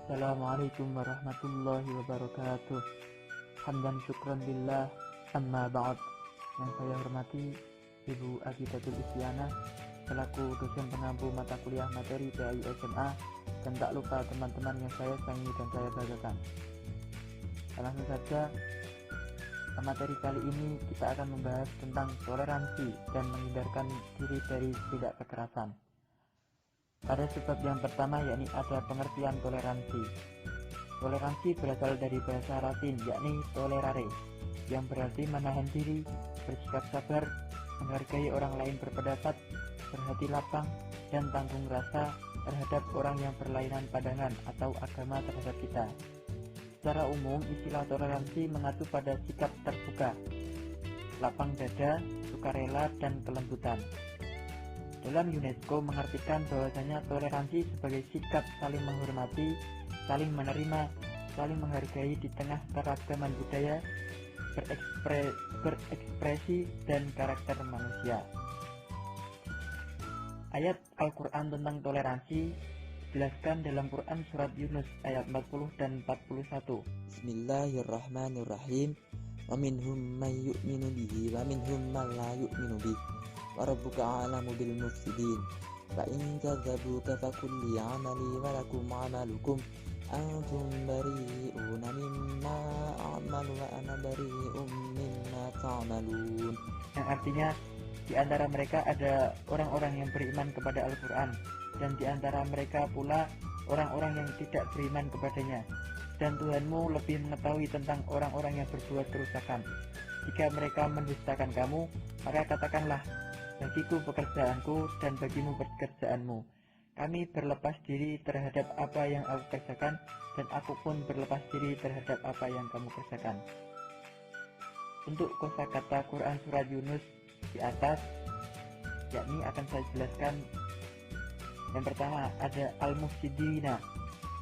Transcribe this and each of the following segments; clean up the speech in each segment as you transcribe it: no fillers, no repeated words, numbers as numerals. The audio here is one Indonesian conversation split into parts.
Assalamualaikum warahmatullahi wabarakatuh. Hamdan syukran lillah, amma ba'd. Yang saya hormati Ibu Agidatul Isyana selaku dosen pengampu mata kuliah materi PAI SMA, dan tak lupa teman-teman yang saya sayangi dan saya banggakan. Langsung saja, materi kali ini kita akan membahas tentang toleransi dan menghindarkan diri dari tidak kekerasan. Pada sebab yang pertama, yakni ada pengertian toleransi. Toleransi berasal dari bahasa Latin, yakni tolerare, yang berarti menahan diri, bersikap sabar, menghargai orang lain berpendapat, berhati lapang, dan tanggung rasa terhadap orang yang berlainan pandangan atau agama terhadap kita. Secara umum, istilah toleransi mengacu pada sikap terbuka, lapang dada, sukarela, dan kelembutan. Dalam UNESCO mengartikan bahwasanya toleransi sebagai sikap saling menghormati, saling menerima, saling menghargai di tengah keragaman budaya, berekspresi, dan karakter manusia. Ayat Al-Quran tentang toleransi dijelaskan dalam Quran surat Yunus ayat 40 dan 41. Bismillahirrahmanirrahim. Wa minhum man yu'minu bihi wa minhum man la yu'minu bihi. Wa rabbuka a'lamu bil mufsidin. Fa in kadzabuka faqul li 'amali wa lakum 'amalukum antum bari'una mimma a'malu wa ana bari'un mimma ta'malun. Yang artinya, di antara mereka ada orang-orang yang beriman kepada Al-Quran, dan di antara mereka pula orang-orang yang tidak beriman kepadanya. Dan Tuhanmu lebih mengetahui tentang orang-orang yang berbuat kerusakan. Jika mereka mendustakan kamu, maka katakanlah, bagiku pekerjaanku dan bagimu pekerjaanmu. Kami berlepas diri terhadap apa yang aku kerjakan, dan aku pun berlepas diri terhadap apa yang kamu kerjakan. Untuk kosakata Quran surat Yunus di atas, yakni akan saya jelaskan. Yang pertama ada al-mufsidina,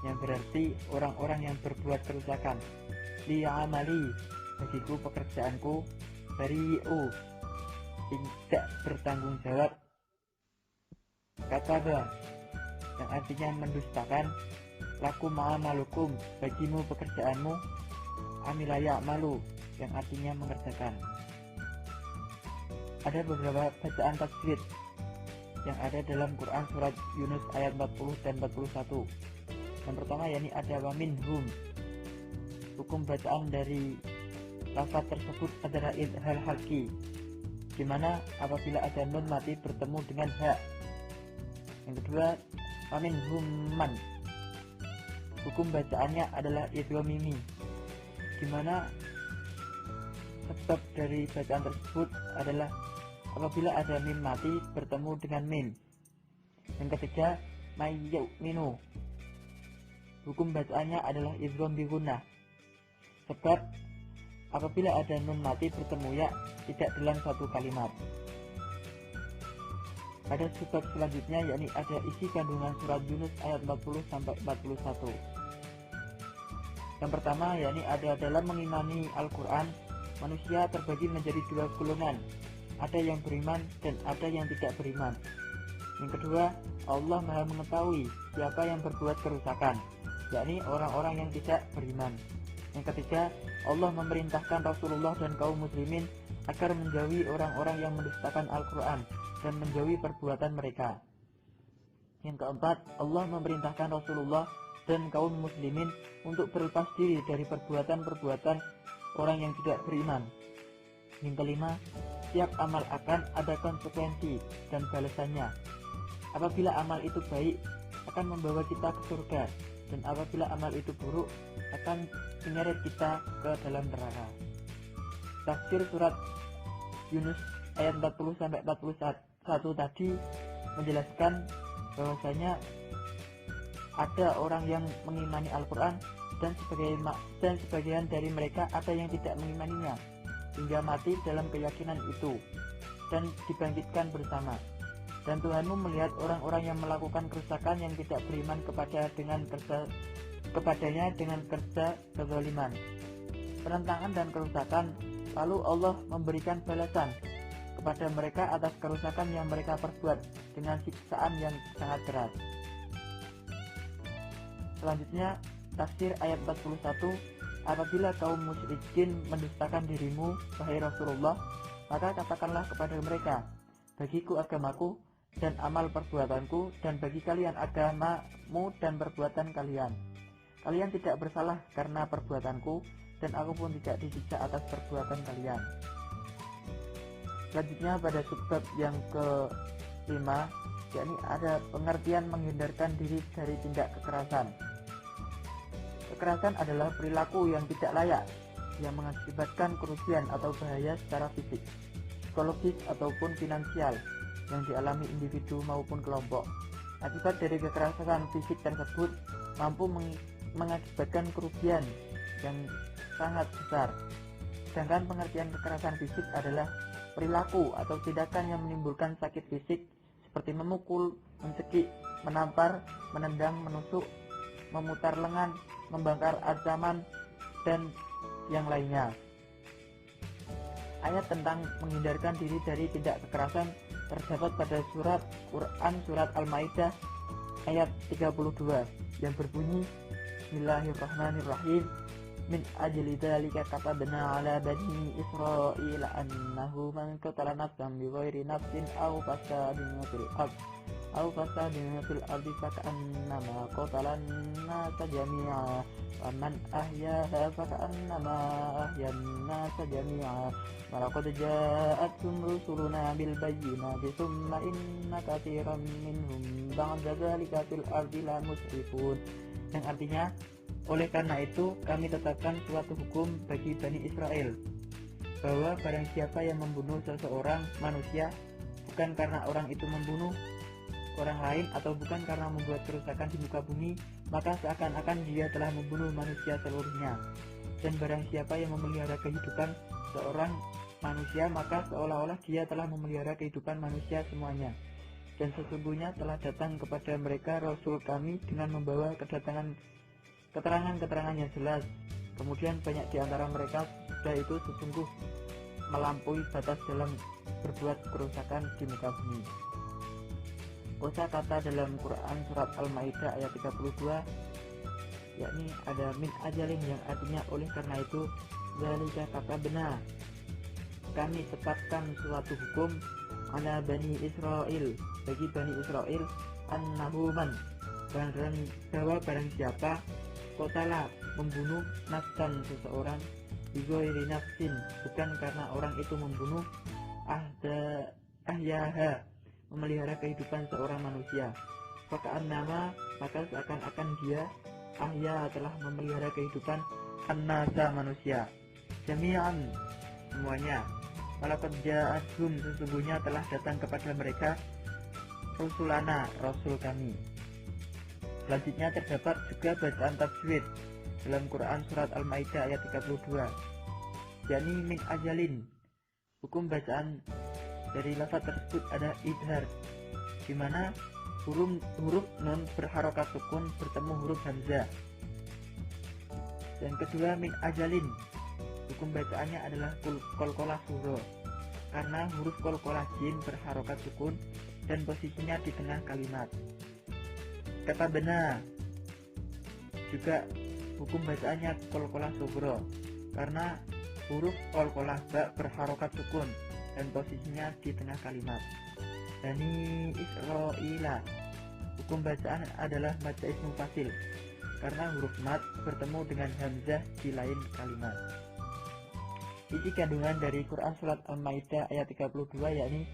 yang berarti orang-orang yang berbuat kerusakan. Li'amali, bagiku pekerjaanku. Bari'u, tidak bertanggung jawab. Kataba, yang artinya mendustakan. Lakum ma'amalukum, bagimu pekerjaanmu. Amilaya malu, yang artinya mengerjakan. Ada beberapa bacaan tajwid yang ada dalam Quran surat Yunus ayat 40 dan 41. Yang pertama yakni ada wa minhum. Hukum bacaan dari lafaz tersebut adalah idhal halki, di mana apabila ada nun mati bertemu dengan hak. Yang kedua, wa minhum man. Hukum bacaannya adalah idgham mimi, di mana sebab dari bacaan tersebut adalah apabila ada mim mati bertemu dengan mim. Yang ketiga, mayyu'minu. Hukum bacaannya adalah idgham bi gunnah, sebab apabila ada nun mati bertemu ya tidak dalam satu kalimat. Ada sebab selanjutnya, yakni ada isi kandungan surat Yunus ayat 40 sampai 41. Yang pertama yakni ada dalam mengimani Al-Quran, manusia terbagi menjadi dua golongan, ada yang beriman dan ada yang tidak beriman. Yang kedua, Allah Maha mengetahui siapa yang berbuat kerusakan, yakni orang-orang yang tidak beriman. Yang ketiga, Allah memerintahkan Rasulullah dan kaum muslimin agar menjauhi orang-orang yang mendustakan Al-Quran dan menjauhi perbuatan mereka. Yang keempat, Allah memerintahkan Rasulullah dan kaum muslimin untuk berlepas diri dari perbuatan-perbuatan orang yang tidak beriman. Yang kelima, setiap amal akan ada konsekuensi dan balasannya. Apabila amal itu baik, akan membawa kita ke surga, dan apabila amal itu buruk, akan menyeret kita ke dalam neraka. Tafsir surat Yunus ayat 40 sampai 41 tadi menjelaskan bahwasanya ada orang yang mengimani Al-Quran dan sebagian dari mereka ada yang tidak mengimaninya hingga mati dalam keyakinan itu dan dibangkitkan bersama. Dan Tuhanmu melihat orang-orang yang melakukan kerusakan yang tidak beriman kepadanya dengan kerja kezaliman, penentangan dan kerusakan. Lalu Allah memberikan balasan kepada mereka atas kerusakan yang mereka perbuat dengan siksaan yang sangat berat. Selanjutnya Tafsir ayat 41, apabila kaum musyrikin mendustakan dirimu, wahai Rasulullah, maka katakanlah kepada mereka, bagiku agamaku dan amal perbuatanku, dan bagi kalian agamamu dan perbuatan kalian. Kalian tidak bersalah karena perbuatanku, dan aku pun tidak disiksa atas perbuatan kalian. Selanjutnya pada subbab yang ke-5, yakni ada pengertian menghindarkan diri dari tindak kekerasan. Kekerasan adalah perilaku yang tidak layak, yang mengakibatkan kerugian atau bahaya secara fisik, psikologis ataupun finansial yang dialami individu maupun kelompok. Akibat dari kekerasan fisik tersebut mampu mengakibatkan kerugian yang sangat besar. Sedangkan pengertian kekerasan fisik adalah perilaku atau tindakan yang menimbulkan sakit fisik seperti memukul, mencekik, menampar, menendang, menusuk, memutar lengan, membakar ancaman, dan yang lainnya. Ayat tentang menghindarkan diri dari tindak kekerasan terdapat pada surat Quran surat Al-Maidah ayat 32 yang berbunyi, Bismillahirrahmanirrahim, min ajli dzalika katabna ala bani Israila annahu man qatala nafsan bighairi nafsin aw fasadin fil ardi fakannama qatalan nasa jami'a wa man ahyaha fakannama ahyan nasa jami'a wa laqad ja'atkum rusuluna bil bayyinati thumma inna katsiran minhum ba'da dzalika fil ardi la musrifun, yang artinya, oleh karena itu kami tetapkan suatu hukum bagi Bani Israel, bahwa barang siapa yang membunuh seseorang manusia bukan karena orang itu membunuh orang lain atau bukan karena membuat kerusakan di muka bumi, maka seakan-akan dia telah membunuh manusia seluruhnya. Dan barang siapa yang memelihara kehidupan seorang manusia, maka seolah-olah dia telah memelihara kehidupan manusia semuanya. Dan sesungguhnya telah datang kepada mereka Rasul kami dengan membawa keterangan-keterangan yang jelas. Kemudian banyak di antara mereka sudah itu sesungguh melampaui batas dalam berbuat kerusakan di muka bumi. Kosa kata dalam Quran surat Al-Maidah ayat 32, yakni ada min ajalin yang artinya oleh karena itu, dzalika kata benar, kami tetapkan suatu hukum ala Bani Israel, bagi Bani Israel, annahu man, bahwa barang siapa qatala membunuh nafsan seseorang bighairi nafsin, bukan karena orang itu membunuh, ahyaha, memelihara kehidupan seorang manusia, faka'annama, maka seakan-akan dia ahya telah memelihara kehidupan annasa manusia jami'an semuanya. Walaqad ja'athum, sesungguhnya telah datang kepada mereka rusulana, rasul kami. Selanjutnya terdapat juga bacaan tajwid dalam Quran surat Al-Maidah ayat 32, yakni min ajalin. Hukum bacaan dari lafaz tersebut ada idhar, di mana huruf nun berharokat sukun bertemu huruf hamzah. Dan kedua min ajalin, hukum bacaannya adalah qalqalah surah, karena huruf qalqalah jim berharokat sukun dan posisinya di tengah kalimat. Kata benar juga hukum bacaannya qalqalah sughra, karena huruf qalqalah ba berharokat sukun dan posisinya di tengah kalimat. Bani Israila, hukum bacaan adalah baca ismu fasil, karena huruf mat bertemu dengan hamzah di lain kalimat. Isi kandungan dari Quran surat Al-Maidah ayat 32, yakni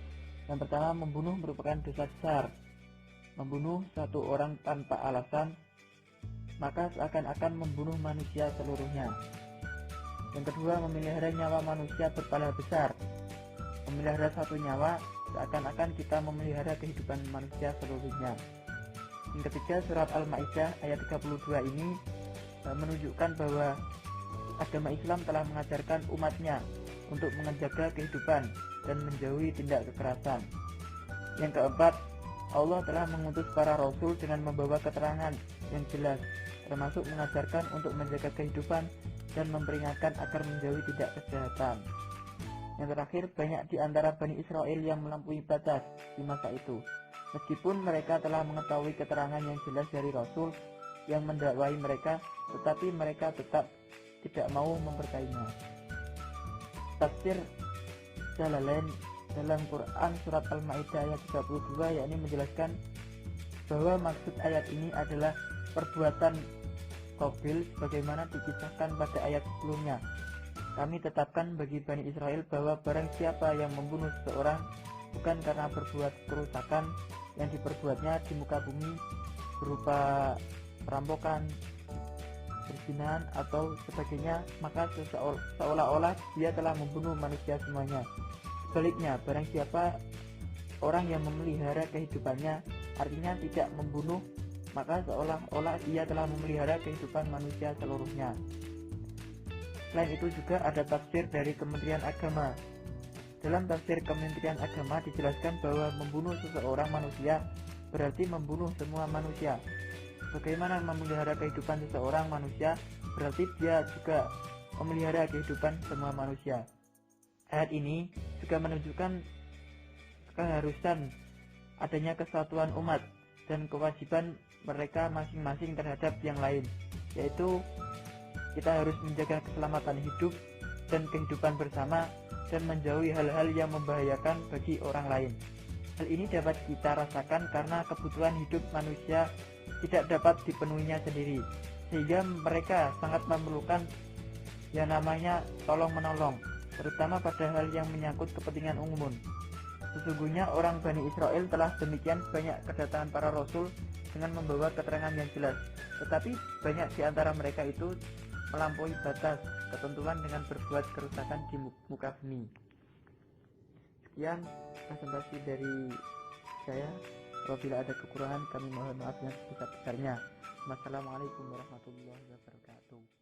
yang pertama, membunuh merupakan dosa besar. Membunuh satu orang tanpa alasan, maka seakan-akan membunuh manusia seluruhnya. Yang kedua, memelihara nyawa manusia berpahala besar. Memelihara satu nyawa seakan-akan kita memelihara kehidupan manusia seluruhnya. Yang ketiga, surat Al-Maidah ayat 32 ini menunjukkan bahwa agama Islam telah mengajarkan umatnya untuk menjaga kehidupan dan menjauhi tindak kekerasan. Yang keempat, Allah telah mengutus para rasul dengan membawa keterangan yang jelas, termasuk mengajarkan untuk menjaga kehidupan dan memperingatkan agar menjauhi tindak kejahatan. Yang terakhir, banyak di antara Bani Israel yang melampaui batas di masa itu. Meskipun mereka telah mengetahui keterangan yang jelas dari Rasul, yang mendakwai mereka, tetapi mereka tetap tidak mau mempercayainya. Tafsir Jalalain dalam Quran surat Al-Maidah ayat 32 yakni menjelaskan bahwa maksud ayat ini adalah perbuatan Qabil sebagaimana dikisahkan pada ayat sebelumnya. Kami tetapkan bagi Bani Israel bahwa barang siapa yang membunuh seseorang bukan karena berbuat kerusakan yang diperbuatnya di muka bumi berupa perampokan, perzinahan atau sebagainya, maka seolah-olah dia telah membunuh manusia semuanya. Sebaliknya, barang siapa orang yang memelihara kehidupannya, artinya tidak membunuh, maka seolah-olah ia telah memelihara kehidupan manusia seluruhnya. Selain itu juga ada tafsir dari Kementerian Agama. Dalam tafsir Kementerian Agama dijelaskan bahwa membunuh seseorang manusia berarti membunuh semua manusia. Bagaimana memelihara kehidupan seseorang manusia berarti dia juga memelihara kehidupan semua manusia. Ayat ini juga menunjukkan keharusan adanya kesatuan umat dan kewajiban mereka masing-masing terhadap yang lain, yaitu kita harus menjaga keselamatan hidup dan kehidupan bersama dan menjauhi hal-hal yang membahayakan bagi orang lain. Hal ini dapat kita rasakan karena kebutuhan hidup manusia tidak dapat dipenuhinya sendiri, sehingga mereka sangat memerlukan yang namanya tolong-menolong, terutama pada hal yang menyangkut kepentingan umum. Sesungguhnya orang Bani Israel telah demikian banyak kedatangan para rasul dengan membawa keterangan yang jelas, tetapi banyak di antara mereka itu melampaui batas ketentuan dengan berbuat kerusakan di muka bumi. Sekian presentasi dari saya. Apabila ada kekurangan kami mohon maaf yang sebesar-besarnya. Wassalamualaikum warahmatullahi wabarakatuh.